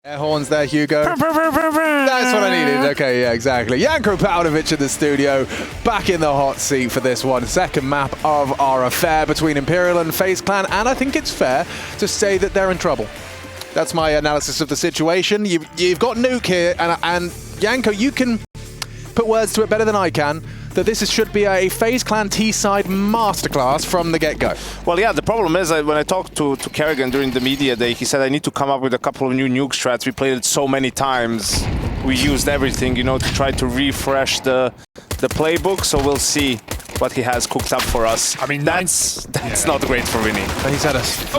Air horns there, Hugo. That's what I needed. Okay, yeah, exactly. Janko Paunovic in the studio, back in the hot seat for this one. Second map of our affair between Imperial and FaZe Clan, and I think it's fair to say that they're in trouble. That's my analysis of the situation. You've got Nuke here, and Janko, you can put words to it better than I can, that this should be a FaZe Clan T-side masterclass from the get-go. Well, yeah, the problem is that when I talked to Karrigan during the media day, he said I need to come up with a couple of new Nuke strats. We played it so many times. We used everything, you know, to try to refresh the playbook, so we'll see what he has cooked up for us. I mean, that's not great for VINI. And he's had a... It's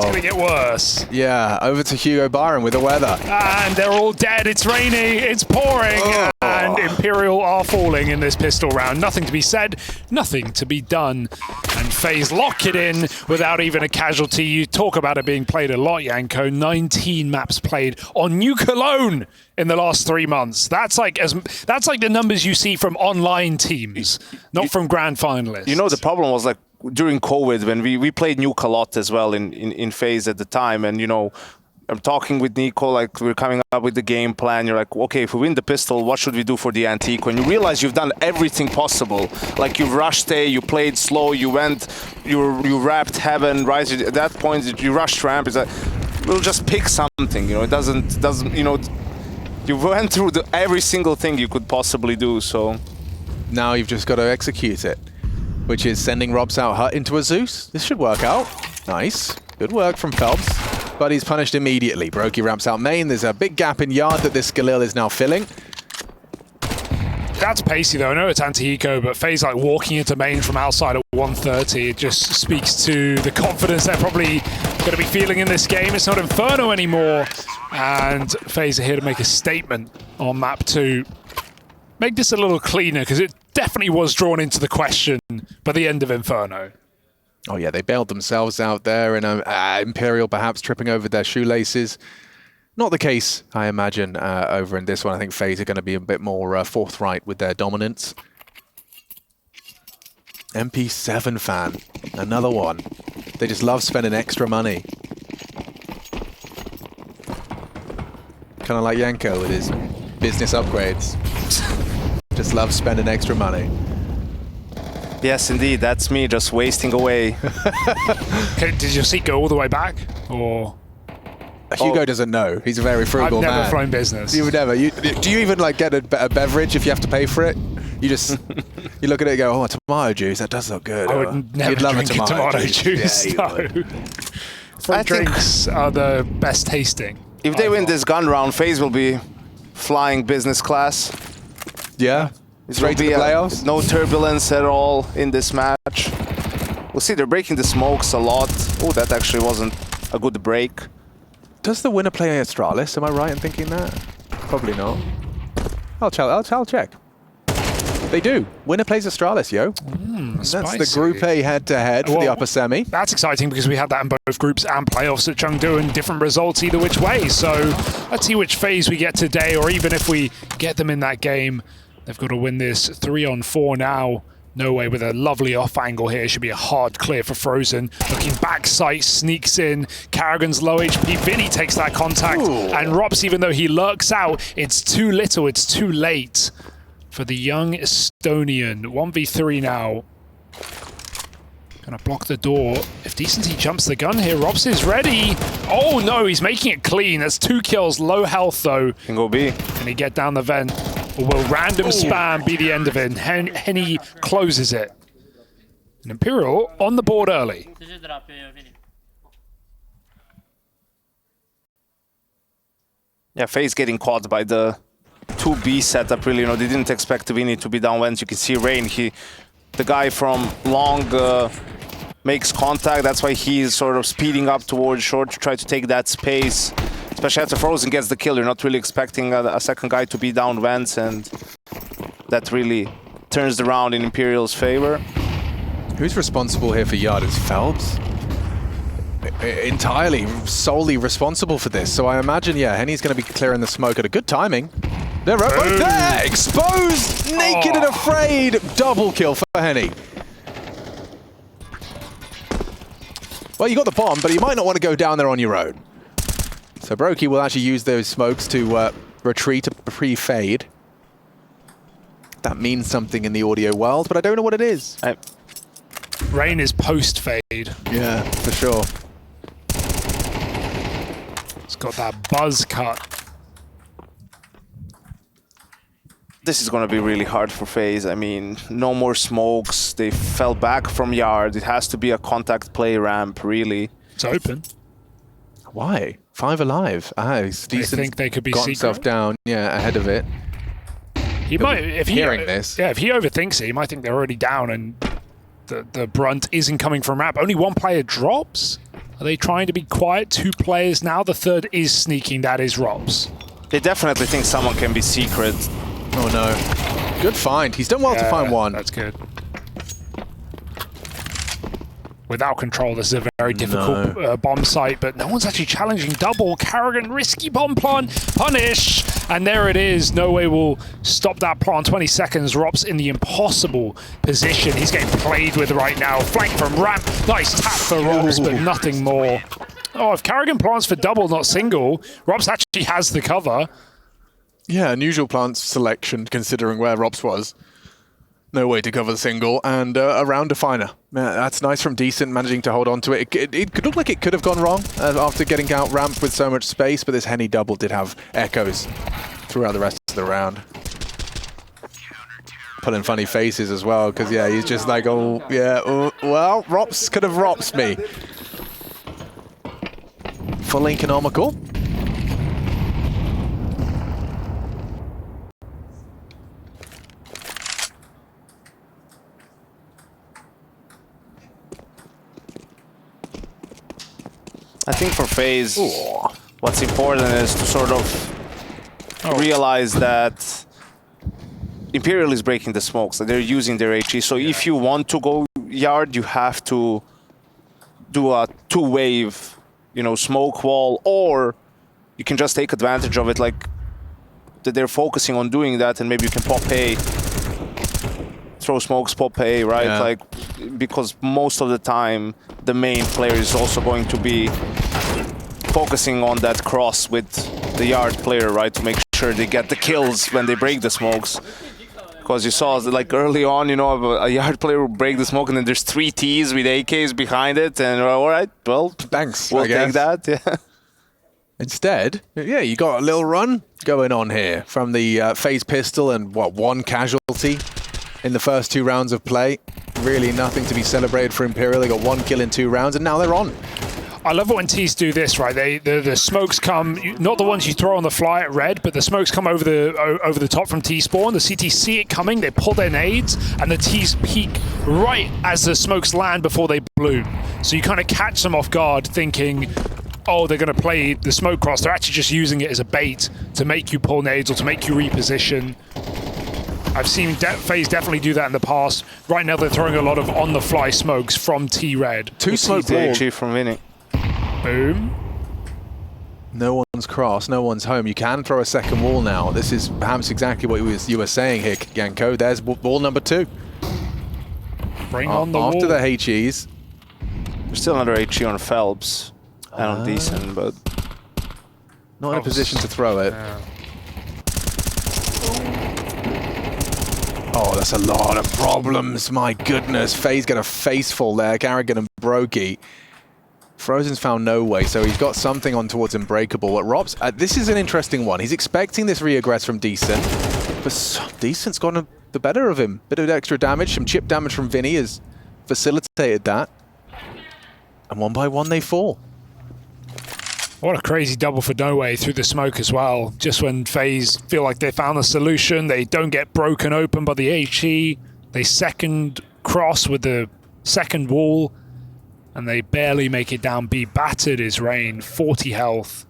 going to get worse. Yeah, over to Hugo Byron with the weather. And they're all dead. It's raining. It's pouring. Oh. And Imperial are falling in this pistol round. Nothing to be said. Nothing to be done. And FaZe lock it in without even a casualty. You talk about it being played a lot, Janko. 19 maps played on Nuke alone in the last 3 months. That's like the numbers you see from online teams, not from grand finalists. You know, the problem was like during COVID when we played Nuke a lot as well in FaZe at the time, and you know, I'm talking with Nico, like we're coming up with the game plan. You're like, okay, if we win the pistol, what should we do for the antique? When you realize you've done everything possible, like you've rushed A, you played slow, you wrapped heaven, right? At that point, you rushed ramp. It's like, we'll just pick something. You know, it doesn't. You know, you went through every single thing you could possibly do. So now you've just got to execute it, which is sending Robs out Hut into a Zeus. This should work out. Nice, good work from felps. But he's punished immediately. Brokey ramps out main. There's a big gap in yard that this Galil is now filling. That's pacey though. I know it's anti-eco, but FaZe like walking into main from outside at 130. It just speaks to the confidence they're probably going to be feeling in this game. It's not Inferno anymore. And FaZe are here to make a statement on map 2. Make this a little cleaner, because it definitely was drawn into the question by the end of Inferno. Oh yeah, they bailed themselves out there, and Imperial perhaps tripping over their shoelaces. Not the case, I imagine, over in this one. I think FaZe are going to be a bit more forthright with their dominance. MP7 fan, another one. They just love spending extra money. Kind of like Janko with his business upgrades. Just love spending extra money. yes, indeed, that's me just wasting away. Okay, did your seat go all the way back, or? Hugo doesn't know. He's a very frugal man. I've never flown business. You would never. Do you even like get a beverage if you have to pay for it? You just you look at it and go, oh, tomato juice. That does look good. I would never drink tomato juice. Yeah, no. Fruit drinks are the best tasting. If they win this gun round, FaZe will be flying business class. Yeah. It's right to the playoffs. No turbulence at all in this match. We'll see. They're breaking the smokes a lot. Oh, that actually wasn't a good break. Does the winner play Astralis? Am I right in thinking that? Probably not. I'll check. They do. Winner plays Astralis, yo. That's the Group A head-to-head for the upper semi. That's exciting because we had that in both groups and playoffs at Chengdu, and different results either which way. So let's see which phase we get today, or even if we get them in that game. They've got to win this 3-on-4 now. No way, with a lovely off angle here. Should be a hard clear for Frozen. Looking back sight, sneaks in. karrigan's low HP. VINI takes that contact. Ooh. And Robs, even though he lurks out, it's too little, it's too late for the young Estonian. 1v3 now. Gonna block the door. If Decency jumps the gun here, Robs is ready. Oh no, he's making it clean. That's 2 kills, low health though. Can go B. Can he get down the vent? Or will random spam be the end of it? Henny closes it. And Imperial on the board early. Yeah, FaZe getting caught by the 2B setup, really. You know, they didn't expect VINI to be down vents. You can see Rain, the guy from long makes contact. That's why he's sort of speeding up towards short to try to take that space. Especially after Frozen gets the kill, you're not really expecting a second guy to be down vents, and that really turns the round in Imperial's favor. Who's responsible here for Yard? It's felps. Entirely, solely responsible for this. So I imagine, yeah, Henny's going to be clearing the smoke at a good timing. They're right there! Exposed! Naked and afraid! Double kill for Henny. Well, you got the bomb, but you might not want to go down there on your own. So Brokey will actually use those smokes to retreat a pre-fade. That means something in the audio world, but I don't know what it is. Rain is post-fade. Yeah, for sure. It's got that buzz cut. This is going to be really hard for FaZe. I mean, no more smokes. They fell back from yard. It has to be a contact play ramp, really. It's open. Why? 5 alive. He's decent. They think they could be got secret? himself down, yeah, ahead of it. He might, if hearing this. Yeah, if he overthinks it, he might think they're already down and the brunt isn't coming from ramp. Only one player drops. Are they trying to be quiet? 2 players now. The third is sneaking. That is Rops. They definitely think someone can be secret. Oh no. Good find. He's done well to find one. That's good. Without control, this is a very difficult bomb site, but no one's actually challenging double. karrigan, risky bomb plant, punish, and there it is. No way will stop that plant. 20 seconds, Rops in the impossible position. He's getting played with right now. Flank from ramp, nice tap for Rops, but nothing more. Oh, if karrigan plants for double, not single, Rops actually has the cover. Yeah, unusual plant selection considering where Rops was. No way to cover the single, and a round definer. Yeah, that's nice from Decent, managing to hold on to it. It could look like it could have gone wrong after getting out ramped with so much space, but this Henny double did have echoes throughout the rest of the round. Pulling funny faces as well, because yeah, he's just like, oh, yeah, well, Rops could have Rops me. Fully economical. I think for FaZe, what's important is to sort of realize that Imperial is breaking the smokes, that they're using their HE. So if you want to go yard, you have to do a 2-wave, you know, smoke wall, or you can just take advantage of it, like that they're focusing on doing that, and maybe you can pop A, throw smokes, pop A, right? Yeah. Like, because most of the time the main player is also going to be focusing on that cross with the yard player, right, to make sure they get the kills when they break the smokes. Because you saw, like, early on, you know, a yard player will break the smoke and then there's 3 Ts with AKs behind it, and all right, well, thanks, we'll take that. Yeah. Instead, yeah, you got a little run going on here from the FaZe pistol, and what, 1 casualty in the first 2 rounds of play. Really nothing to be celebrated for Imperial. They got 1 kill in 2 rounds, and now they're on. I love it when T's do this, right? The smokes come, not the ones you throw on the fly at red, but the smokes come over the top from T-spawn. The CT see it coming, they pull their nades, and the T's peek right as the smokes land before they bloom. So you kind of catch them off guard thinking, oh, they're going to play the smoke cross. They're actually just using it as a bait to make you pull nades or to make you reposition. I've seen FaZe definitely do that in the past. Right now they're throwing a lot of on-the-fly smokes from T-Red. 2 smoke walls. From VINI. Boom. No one's cross, no one's home. You can throw a second wall now. This is perhaps exactly what you were saying here, Yanko. There's wall number 2. Bring on the after wall. the HEs. There's still another HE on felps. And on Decent, but not in a position to throw it. Yeah. Oh, that's a lot of problems. My goodness. FaZe get a faceful there. karrigan and Brokey. Frozen's found no way, so he's got something on towards Unbreakable. But Rops, this is an interesting one. He's expecting this reaggress from Decent, but Decent's gotten the better of him. Bit of extra damage, some chip damage from VINI has facilitated that. And 1 by 1 they fall. What a crazy double for No Way through the smoke as well. Just when FaZe feel like they found the solution, they don't get broken open by the HE. They second cross with the second wall, and they barely make it down B. Battered is Rain, 40 health.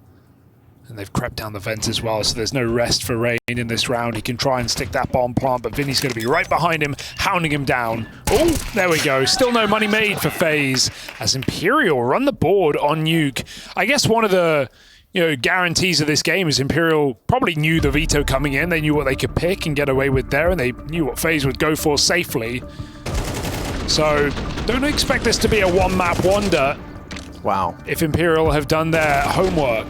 And they've crept down the vent as well, so there's no rest for Rain in this round. He can try and stick that bomb plant, but VINI's going to be right behind him, hounding him down. Oh, there we go. Still no money made for FaZe as Imperial run the board on Nuke. I guess one of the guarantees of this game is Imperial probably knew the veto coming in. They knew what they could pick and get away with there, and they knew what FaZe would go for safely. So don't expect this to be a one-map wonder. Wow. If Imperial have done their homework.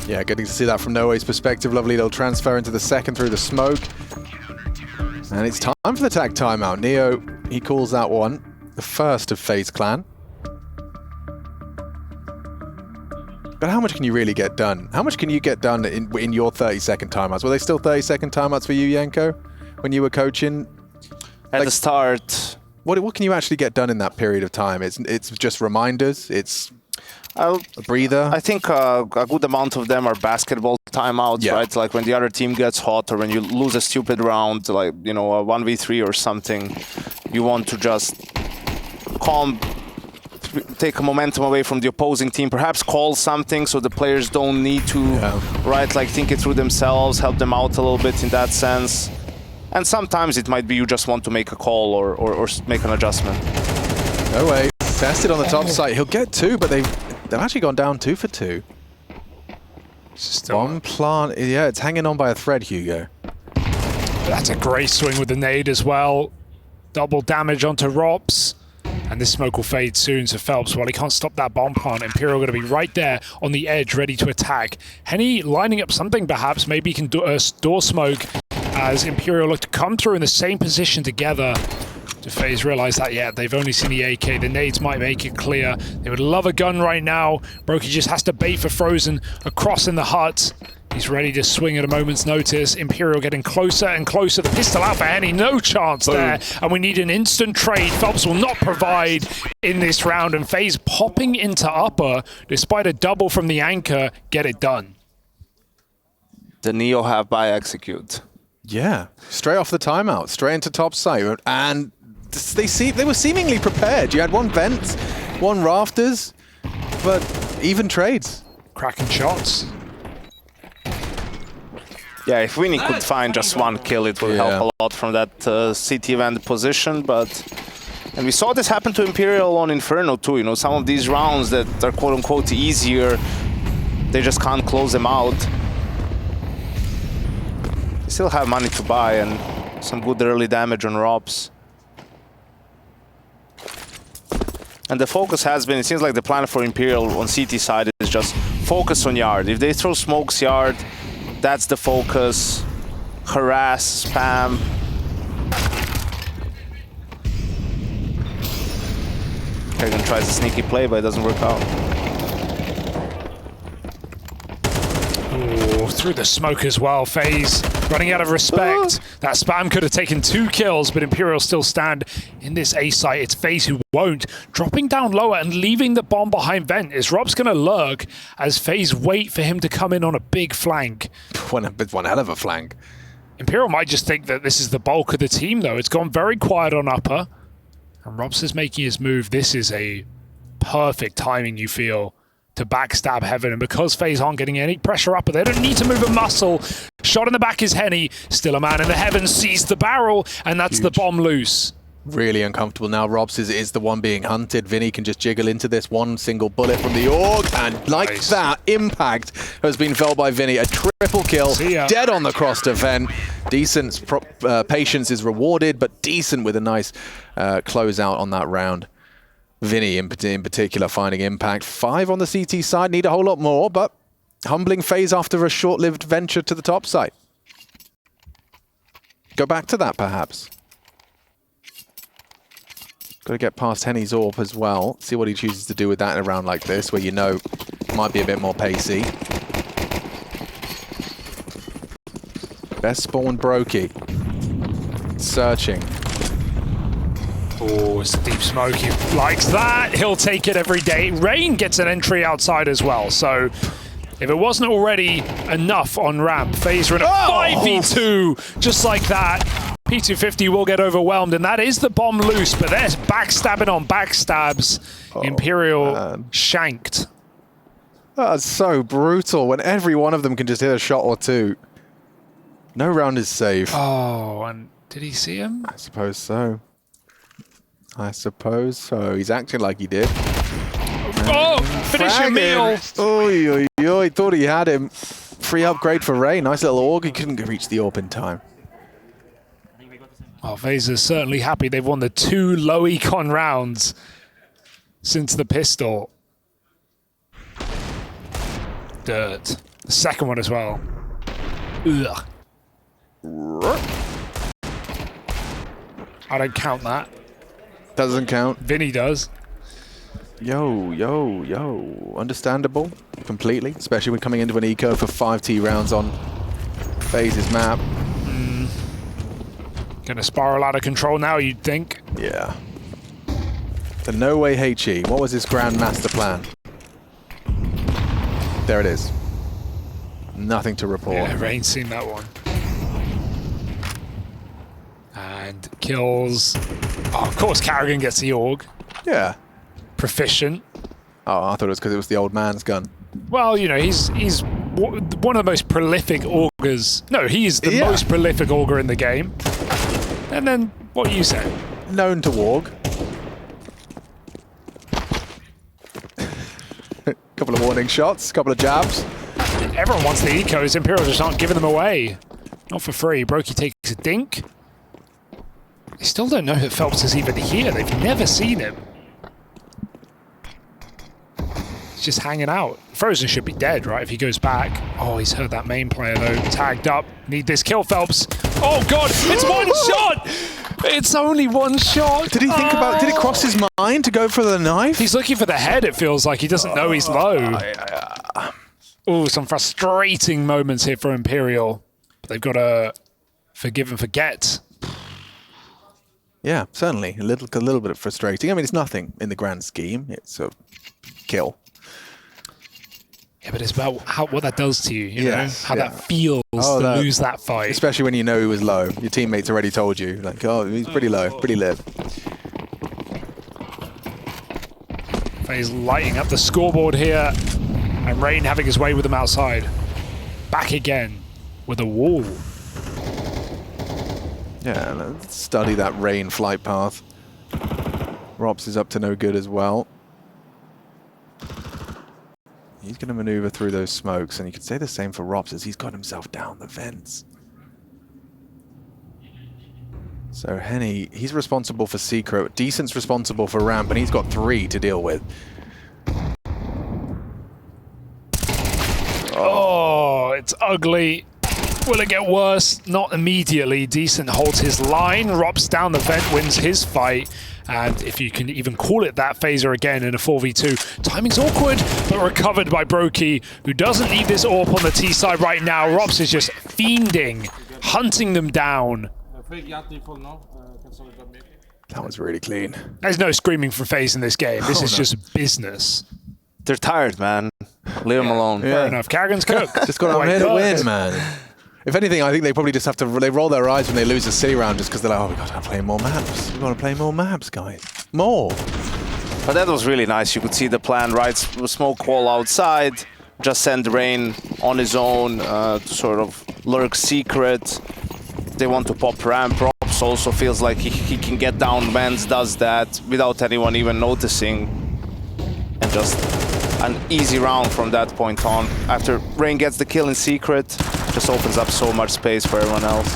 Yeah, getting to see that from Noe's perspective. Lovely little transfer into the second through the smoke. And it's time for the tag timeout. Neo, he calls that one, the first of FaZe Clan. But how much can you really get done? How much can you get done in your 30-second timeouts? Were they still 30-second timeouts for you, Yanko, when you were coaching? At the start. What can you actually get done in that period of time? It's just reminders. It's a breather. I think a good amount of them are basketball timeouts, right? Like when the other team gets hot or when you lose a stupid round, like, you know, a 1v3 or something, you want to just take a momentum away from the opposing team, perhaps call something so the players don't need to, right, like think it through themselves, help them out a little bit in that sense. And sometimes it might be you just want to make a call or make an adjustment. No way. Tested on the top site. He'll get 2, but they've actually gone down 2 for 2. Bomb plant. Yeah, it's hanging on by a thread, Hugo. That's a great swing with the nade as well. Double damage onto Rops. And this smoke will fade soon, so felps, while he can't stop that bomb plant, Imperial going to be right there on the edge, ready to attack. Henny lining up something, perhaps. Maybe he can door smoke as Imperial look to come through in the same position together. Do FaZe realize that yet? They've only seen the AK. The nades might make it clear. They would love a gun right now. Brokey just has to bait for Frozen across in the hut. He's ready to swing at a moment's notice. Imperial getting closer and closer. The pistol out for Henny. No chance there. And we need an instant trade. felps will not provide in this round. And FaZe popping into upper, despite a double from the anchor, get it done. The Neo have by execute. Yeah, straight off the timeout, straight into top site. And they were seemingly prepared. You had one vent, one rafters, but even trades. Cracking shots. Yeah, if VINI could find just one kill, it would help a lot from that CT vent position, and we saw this happen to Imperial on Inferno too, you know, some of these rounds that are quote-unquote easier, they just can't close them out. They still have money to buy and some good early damage on Robs. And the focus has been, it seems like the plan for Imperial on CT side is just focus on yard. If they throw smokes yard, that's the focus. Harass, spam. karrigan tries a sneaky play, but it doesn't work out. Ooh, through the smoke as well. FaZe running out of respect. That spam could have taken 2 kills, but Imperial still stand in this A site. It's FaZe who won't. Dropping down lower and leaving the bomb behind vent. Is Rob's going to lurk as FaZe wait for him to come in on a big flank? One hell of a flank. Imperial might just think that this is the bulk of the team, though. It's gone very quiet on upper. And Robs is making his move. This is a perfect timing, you feel, to backstab Heaven. And because FaZe aren't getting any pressure upper, they don't need to move a muscle. Shot in the back is Henny. Still a man in the Heaven, sees the barrel, and that's the bomb loose. Really uncomfortable now. Robs is the one being hunted. VINI can just jiggle into this one single bullet from the AUG, and like that, impact has been felt by VINI. A triple kill, dead on the cross to Ven. Decent patience is rewarded, but decent with a nice closeout on that round. VINI in particular finding impact. 5 on the CT side, need a whole lot more, but humbling FaZe after a short-lived venture to the top side. Go back to that, perhaps. Got to get past Henny's AWP as well. See what he chooses to do with that in a round like this, where you know might be a bit more pacey. Best spawn Brokey. Searching. Oh, it's a deep smoke. He likes that. He'll take it every day. Rain gets an entry outside as well. So if it wasn't already enough on ramp, FaZe are in a 5v2 just like that. P250 will get overwhelmed, and that is the bomb loose, but there's backstabbing on backstabs. Imperial shanked. That's so brutal when every one of them can just hit a shot or two. No round is safe. Oh, and did he see him? I suppose so. I suppose so. He's acting like he did. Oh, finish your meal. He thought he had him. Free upgrade for Ray. Nice little AUG. He couldn't reach the AWP in time. Well, FaZe is certainly happy. They've won the 2 low econ rounds since the pistol. Dirt. The second one as well. Ugh. I don't count that. Doesn't count. VINI does. Yo. Understandable. Completely. Especially when coming into an eco for 5T rounds on FaZe's map. Gonna spiral out of control now, you'd think. Yeah. The no way HE. What was his grand master plan? There it is. Nothing to report. Yeah, Rain's seen that one. And kills. Oh, of course, karrigan gets the AUG. Yeah. Proficient. Oh, I thought it was because it was the old man's gun. Well, you know, he's one of the most prolific augers. No, he's the most prolific auger in the game. And then what you said. Known to warg. Couple of warning shots, couple of jabs. Everyone wants the ecos. Imperial just aren't giving them away. Not for free. Brokey takes a dink. They still don't know that felps is even here. They've never seen him. He's just hanging out. Frozen should be dead, right, if he goes back. Oh, he's heard that main player, though. Tagged up. Need this kill, felps. Oh, God. It's one shot. It's only one shot. Did he think about, did it cross his mind to go for the knife? He's looking for the head, it feels like. He doesn't know he's low. Oh, some frustrating moments here for Imperial. They've got to forgive and forget. Yeah, certainly. A little bit frustrating. I mean, it's nothing in the grand scheme. It's a kill. Yeah, but it's about what that does to you, you know? How that feels to lose that fight. Especially when you know he was low. Your teammates already told you, like, oh, he's pretty low, pretty live. FaZe lighting up the scoreboard here. And Rain having his way with them outside. Back again with a wall. Yeah, let's study that Rain flight path. Rops is up to no good as well. He's going to maneuver through those smokes, and you could say the same for Rops as he's got himself down the vents. So Henny, he's responsible for Secret. Decent's responsible for Ramp, and he's got 3 to deal with. Oh, it's ugly. Will it get worse? Not immediately. Decent holds his line. Rops down the vent, wins his fight. And if you can even call it that, phaser again in a 4v2. Timing's awkward, but recovered by Brokey, who doesn't need this AWP on the T side right now. Rops is just fiending, hunting them down. That was really clean. There's no screaming for FaZe in this game. This is just business. They're tired, man. Leave them alone. Fair enough. karrigan's cooked. Just got to here to win, man. If anything, I think they probably just have to, they roll their eyes when they lose a city round just because they're like, oh, we've got to play more maps. We've got to play more maps, guys. More. But that was really nice. You could see the plan, right? Smoke wall outside, just send Rain on his own to sort of lurk secret. They want to pop ramp. Rops also feels like he can get down vents, does that without anyone even noticing. And just an easy round from that point on. After Rain gets the kill in secret, just opens up so much space for everyone else.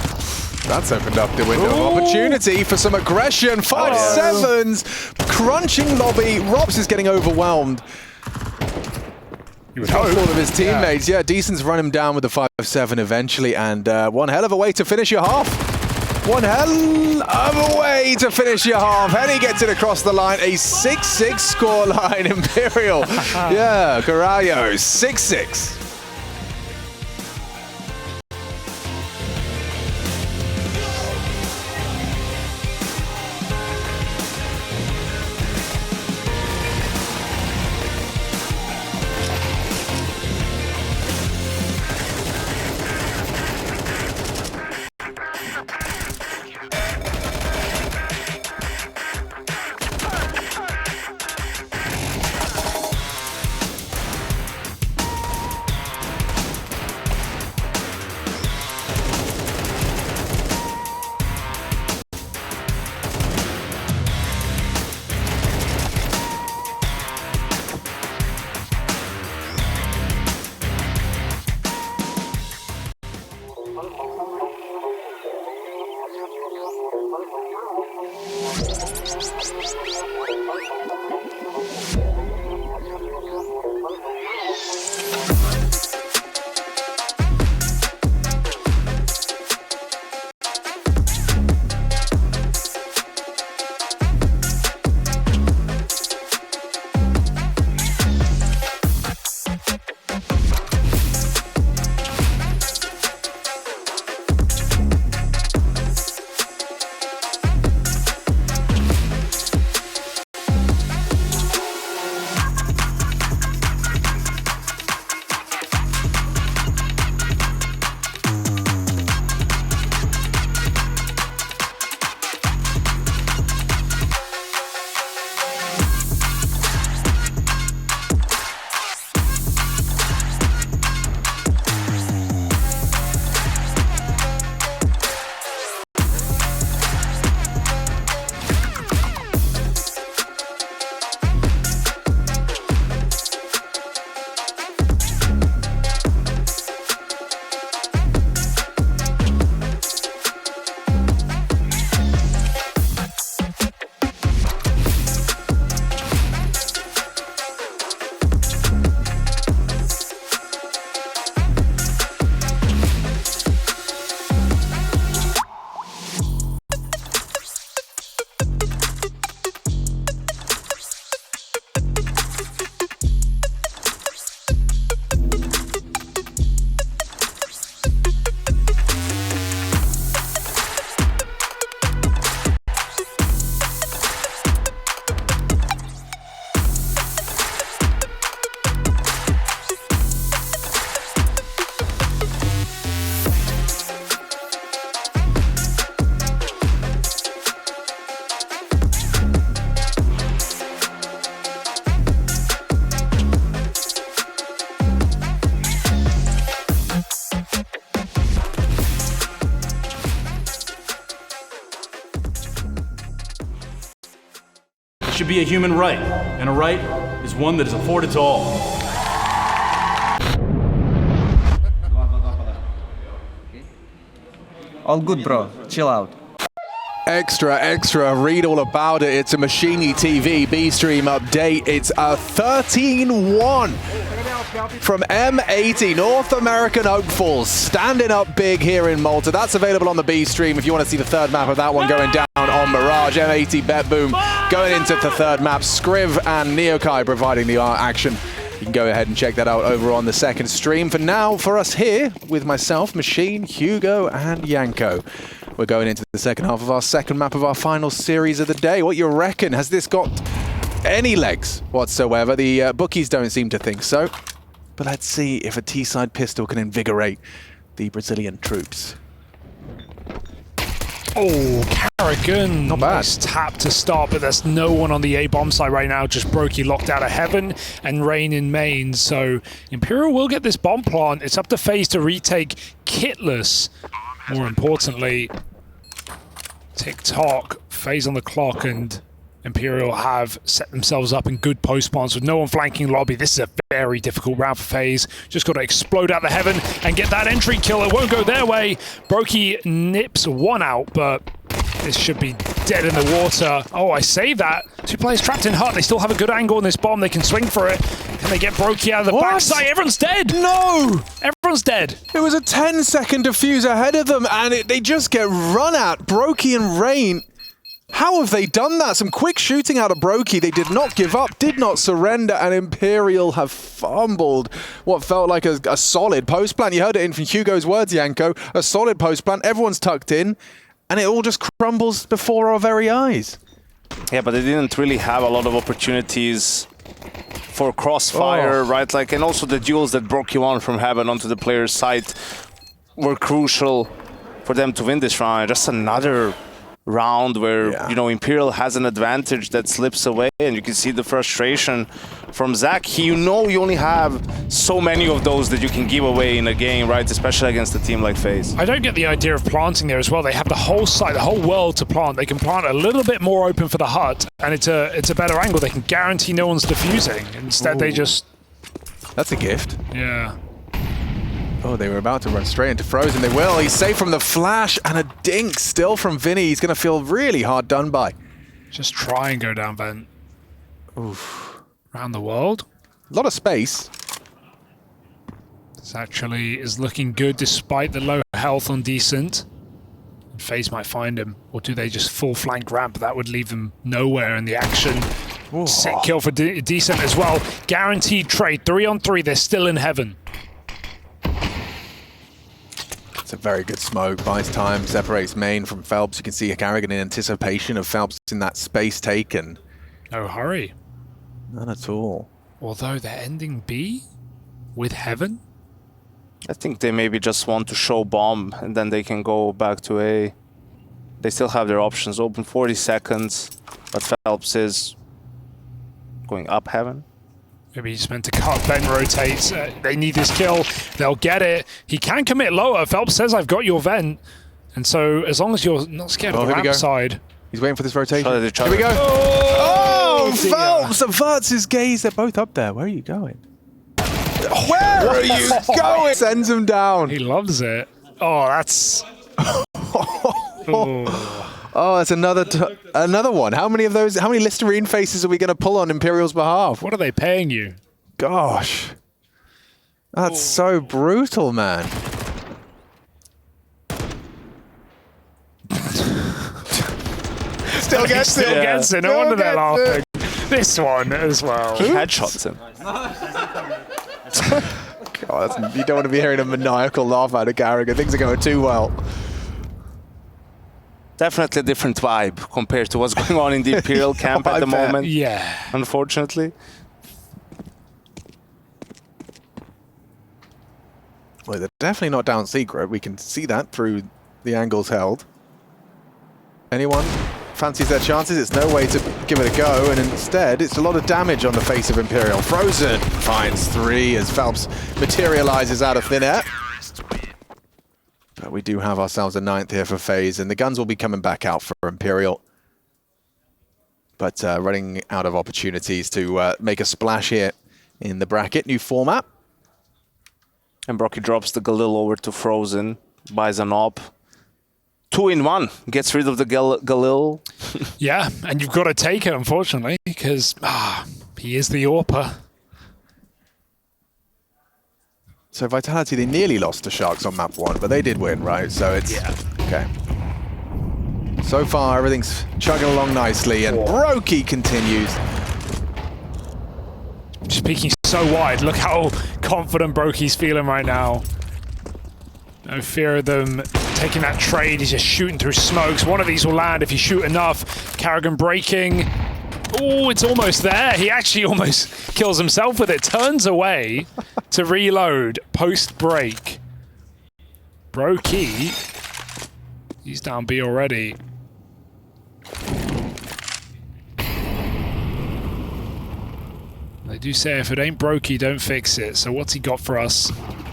That's opened up the window of opportunity for some aggression. 5-7s, crunching lobby. Rops is getting overwhelmed. You would hope. All of his teammates. Yeah, Decent's run him down with the 5-7 eventually, and one hell of a way to finish your half. One hell of a way to finish your half. Henny gets it across the line. A 6-6 scoreline. Imperial. Yeah, Carallo, 6-6. should be a human right, and a right is one that is afforded to all. All good, bro. Chill out. Extra, read all about it. It's a Machini TV B-Stream update. It's a 13-1 from M80, North American Oak Falls, standing up big here in Malta. That's available on the B-Stream if you want to see the third map of that one going down on Mirage. M80 Bet Boom going into the third map. Scriv and Neokai providing the action. You can go ahead and check that out over on the second stream. For now, for us here, with myself, Machine, Hugo, and Yanko, we're going into the second half of our second map of our final series of the day. What you reckon? Has this got any legs whatsoever? The bookies don't seem to think so. But let's see if a T-side pistol can invigorate the Brazilian troops. Oh, karrigan. Not bad. Nice tap to start, but there's no one on the A bomb side right now. Just Brokey locked out of heaven and Rain in main. So Imperial will get this bomb plant. It's up to FaZe to retake kitless. More importantly, TikTok, FaZe on the clock, and Imperial have set themselves up in good post plants with no one flanking lobby. This is a very difficult round for FaZe. Just got to explode out the heaven and get that entry kill. It won't go their way. Brokey nips one out, but this should be dead in the water. Oh, I saved that. Two players trapped in hut. They still have a good angle on this bomb. They can swing for it. Can they get Brokey out of the backside? Everyone's dead. No! Everyone's dead. It was a 10-second defuse ahead of them, and they just get run at. Brokey and Rain. How have they done that? Some quick shooting out of Brokey. They did not give up, did not surrender, and Imperial have fumbled what felt like a solid post plan. You heard it from Hugo's words, Yanko. A solid post plan. Everyone's tucked in, and it all just crumbles before our very eyes. Yeah, but they didn't really have a lot of opportunities for crossfire, right? Like, and also the duels that Brokey won from heaven onto the player's side were crucial for them to win this round. Just another round where, you know, Imperial has an advantage that slips away, and you can see the frustration from Zach. You know, you only have so many of those that you can give away in a game, right? Especially against a team like FaZe. I don't get the idea of planting there as well. They have the whole site, the whole world to plant. They can plant a little bit more open for the hut, and it's a better angle. They can guarantee no one's defusing. Instead, they just... That's a gift. Yeah. Oh, they were about to run straight into Frozen. They will. He's safe from the flash, and a dink still from VINI. He's going to feel really hard done by. Just try and go down vent. Oof. Around the world. A lot of space. This actually is looking good despite the low health on Decent. FaZe might find him. Or do they just full flank ramp? That would leave them nowhere in the action. Ooh. Sick kill for Decent as well. Guaranteed trade. 3-on-3. They're still in heaven. It's a very good smoke, buys time, separates main from felps. You can see a karrigan in anticipation of felps in that space taken. No hurry. None at all. Although they're ending B with heaven? I think they maybe just want to show bomb, and then they can go back to A. They still have their options open. 40 seconds, but felps is going up heaven. Maybe he's meant to cut, Ben rotates. They need this kill. They'll get it. He can commit lower. Phelps says, I've got your vent. And so as long as you're not scared of the ramp side. He's waiting for this rotation. Here we go. Oh, dear. Phelps averts his gaze. They're both up there. Where are you going? Where are you going? Sends him down. He loves it. Oh, that's... Oh, that's another one. How many of those? How many Listerine faces are we going to pull on Imperial's behalf? What are they paying you? Gosh, that's so brutal, man. Still gets it. No wonder they're laughing. This one as well. He headshots him. God, you don't want to be hearing a maniacal laugh out of karrigan. Things are going too well. Definitely a different vibe compared to what's going on in the Imperial camp at the moment. Yeah. Unfortunately. Well, they're definitely not down secret. We can see that through the angles held. Anyone fancies their chances? It's no way to give it a go, and instead it's a lot of damage on the face of Imperial. Frozen finds 3 as felps materializes out of thin air. But we do have ourselves a 9th here for FaZe, and the guns will be coming back out for Imperial. but running out of opportunities to make a splash here in the bracket. New format. And Brocky drops the Galil over to Frozen, buys an op. 2-in-1, gets rid of the Galil. Yeah, and you've got to take it, unfortunately, because he is the AWPer. So Vitality, they nearly lost to Sharks on map 1, but they did win, right? So it's... Yeah. Okay. So far, everything's chugging along nicely, and Brokey continues. Just peeking so wide. Look how confident Brokey's feeling right now. No fear of them taking that trade. He's just shooting through smokes. One of these will land if you shoot enough. karrigan breaking. Oh, it's almost there. He actually almost kills himself with it. Turns away to reload post-break. Brokey, he's down B already. They do say if it ain't Brokey, don't fix it. So what's he got for us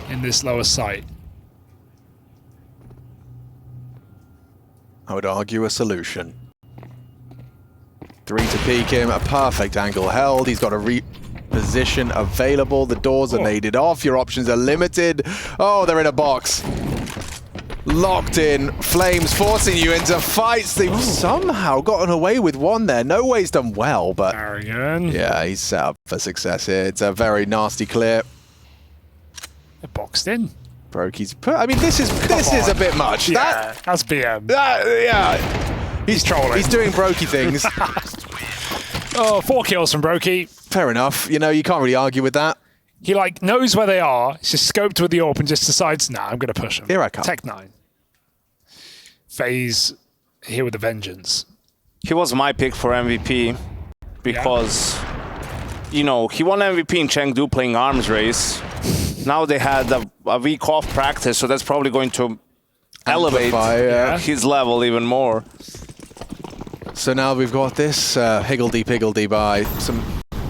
in this lower site? I would argue a solution. 3 to peek him, a perfect angle held. He's got a reposition available. The doors are naded off. Your options are limited. Oh, they're in a box. Locked in. Flames forcing you into fights. They've somehow gotten away with one there. No way's done well, but... karrigan. Yeah, he's set up for success here. It's a very nasty clear. They're boxed in. Brokey's... I mean, this is a bit much. Yeah, that's BM. Yeah. He's trolling. He's doing Brokey things. Oh, 4 kills from Brokey. Fair enough. You know, you can't really argue with that. He, like, knows where they are. He's just scoped with the AWP and just decides, nah, I'm going to push him. Here I come. Tech 9. FaZe here with a vengeance. He was my pick for MVP because, you know, he won MVP in Chengdu playing arms race. Now they had a week off practice, so that's probably going to elevate his level even more. So now we've got this higgledy-piggledy by some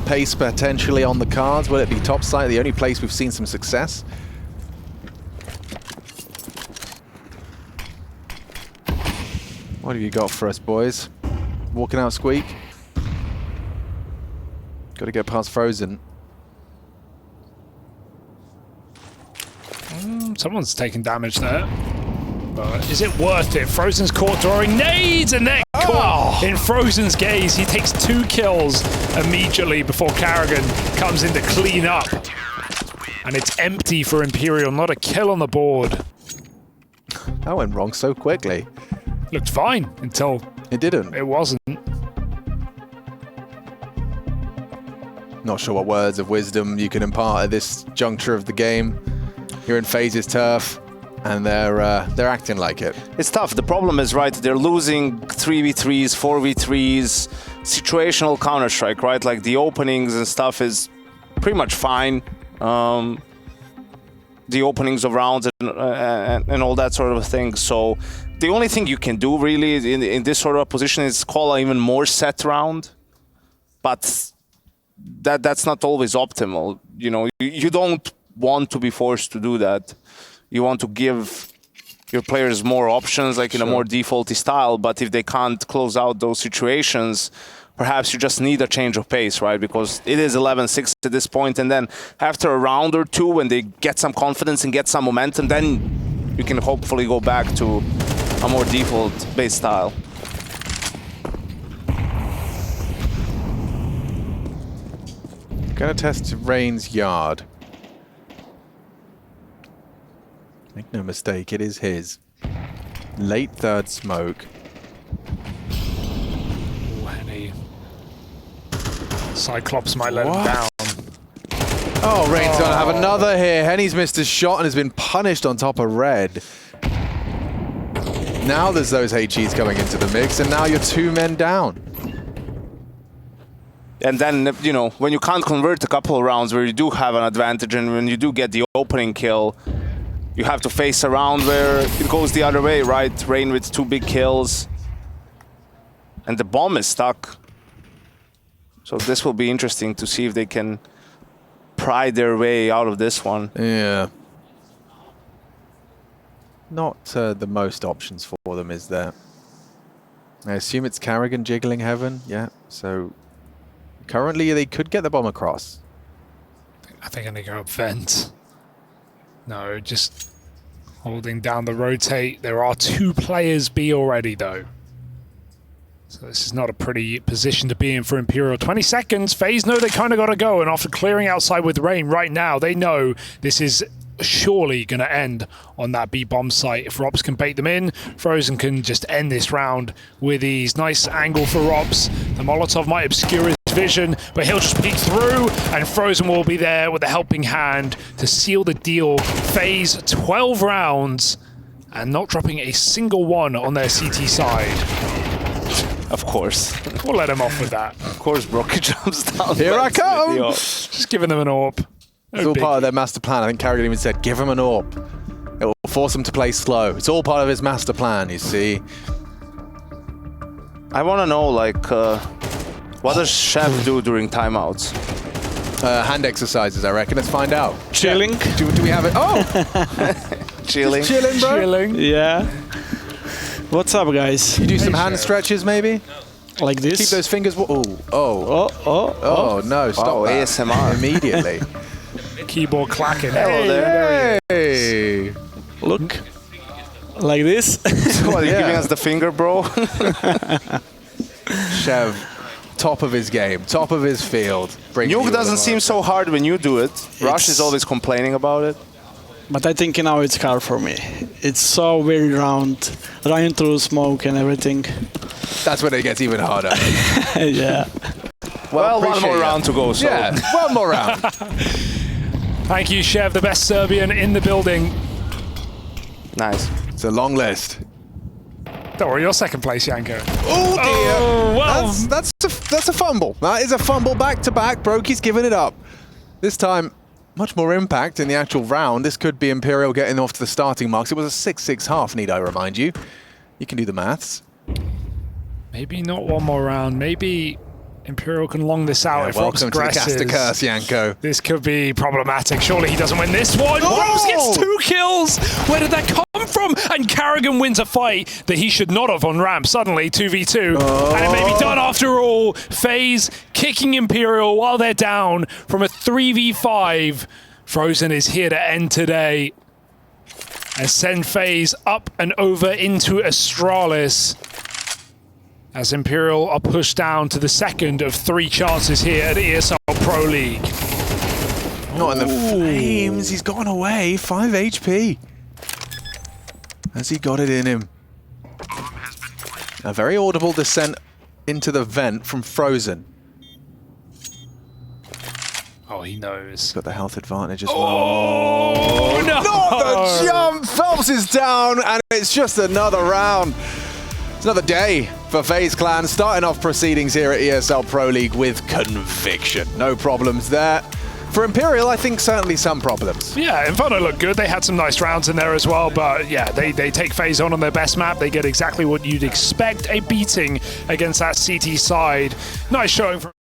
pace potentially on the cards. Will it be top side? The only place we've seen some success. What have you got for us, boys? Walking out Squeak. Got to get past Frozen. Someone's taking damage there. But is it worth it? Frozen's caught throwing nades and they're caught in Frozen's gaze. He takes 2 kills immediately before karrigan comes in to clean up. And it's empty for Imperial, not a kill on the board. That went wrong so quickly. Looked fine until it didn't. It wasn't. Not sure what words of wisdom you can impart at this juncture of the game. You're in FaZe's turf, and they're acting like it. It's tough. The problem is, right, they're losing 3v3s, 4v3s, situational Counter-Strike, right? Like the openings and stuff is pretty much fine. The openings of rounds and all that sort of thing. So the only thing you can do really in this sort of position is call an even more set round. But that's not always optimal. You know, you don't want to be forced to do that. You want to give your players more options, like in a more defaulty style. But if they can't close out those situations, perhaps you just need a change of pace, right? Because it is 11-6 at this point, and then after a round or two, when they get some confidence and get some momentum, then you can hopefully go back to a more default-based style. Gonna test Rain's yard. Make no mistake, it is his. Late third smoke. Oh, Henny. Cyclops might let him down. Oh, Rain's gonna have another here. Henny's missed his shot and has been punished on top of red. Now there's those HEs coming into the mix, and now you're 2 men down. And then, you know, when you can't convert a couple of rounds where you do have an advantage, and when you do get the opening kill, you have to face a round where it goes the other way, right? Rain with 2 big kills. And the bomb is stuck. So this will be interesting to see if they can pry their way out of this one. Yeah. Not the most options for them, is there? I assume it's karrigan jiggling heaven. Yeah, so currently they could get the bomb across. I think I'm going to go up vent. No, just holding down the rotate. There are 2 players B already, though. So this is not a pretty position to be in for Imperial. 20 seconds. FaZe know they kind of got to go. And after clearing outside with rain right now, they know this is surely going to end on that B bomb site. If Robs can bait them in, Frozen can just end this round with ease. Nice angle for Robs. The Molotov might obscure his vision, but he'll just peek through, and Frozen will be there with a helping hand to seal the deal. FaZe 12 rounds and not dropping a single one on their CT side. Of course. We'll let him off with that. Of course, Brocky jumps down. Here I come! Just giving them an AWP. It's all part of their master plan. I think karrigan even said, give him an AWP. It will force him to play slow. It's all part of his master plan, you see. I want to know, like, what does Chef do during timeouts? Hand exercises, I reckon. Let's find out. Chilling. Do we have it? Oh! Chilling. Chilling, bro. Chilling. Yeah. What's up, guys? You do some hand stretches, maybe? Like this? Keep those fingers... Oh, no. Stop that. ASMR. Immediately. Keyboard clacking. Hello there. Hey! Look. Like this? What, are you giving us the finger, bro? Chev, top of his game, top of his field. Nuke doesn't seem so hard when you do it. Rush is always complaining about it. But I think now it's hard for me. It's so weird round, running through smoke and everything. That's when it gets even harder. Yeah. Well, one more round to go, so... Yeah, one more round. Thank you, Chev, the best Serbian in the building. Nice. It's a long list. Don't worry, you're second place, Yanko. Oh, dear. Oh, well. That's a fumble. That is a fumble back-to-back. Broky's giving it up. This time, much more impact in the actual round. This could be Imperial getting off to the starting marks. It was a 6-6 half, need I remind you. You can do the maths. Maybe not one more round. Maybe Imperial can long this out if Robs Welcome to the aggresses. caster curse, Yanko. This could be problematic. Surely he doesn't win this one. Oh! Robs gets 2 kills. Where did that come from? And karrigan wins a fight that he should not have on ramp. Suddenly, 2v2. And it may be done after all. FaZe kicking Imperial while they're down from a 3v5. Frozen is here to end today and send FaZe up and over into Astralis, as Imperial are pushed down to the second of 3 chances here at ESL Pro League. Not in the flames. He's gone away. 5 HP. Has he got it in him? A very audible descent into the vent from Frozen. Oh, he knows. Got the health advantage as well. Oh, no! Not the jump! Phelps is down, and it's just another round. It's another day for FaZe Clan, starting off proceedings here at ESL Pro League with conviction. No problems there. For Imperial, I think certainly some problems. Yeah, Inferno looked good. They had some nice rounds in there as well, but yeah, they take FaZe on their best map. They get exactly what you'd expect, a beating against that CT side. Nice showing from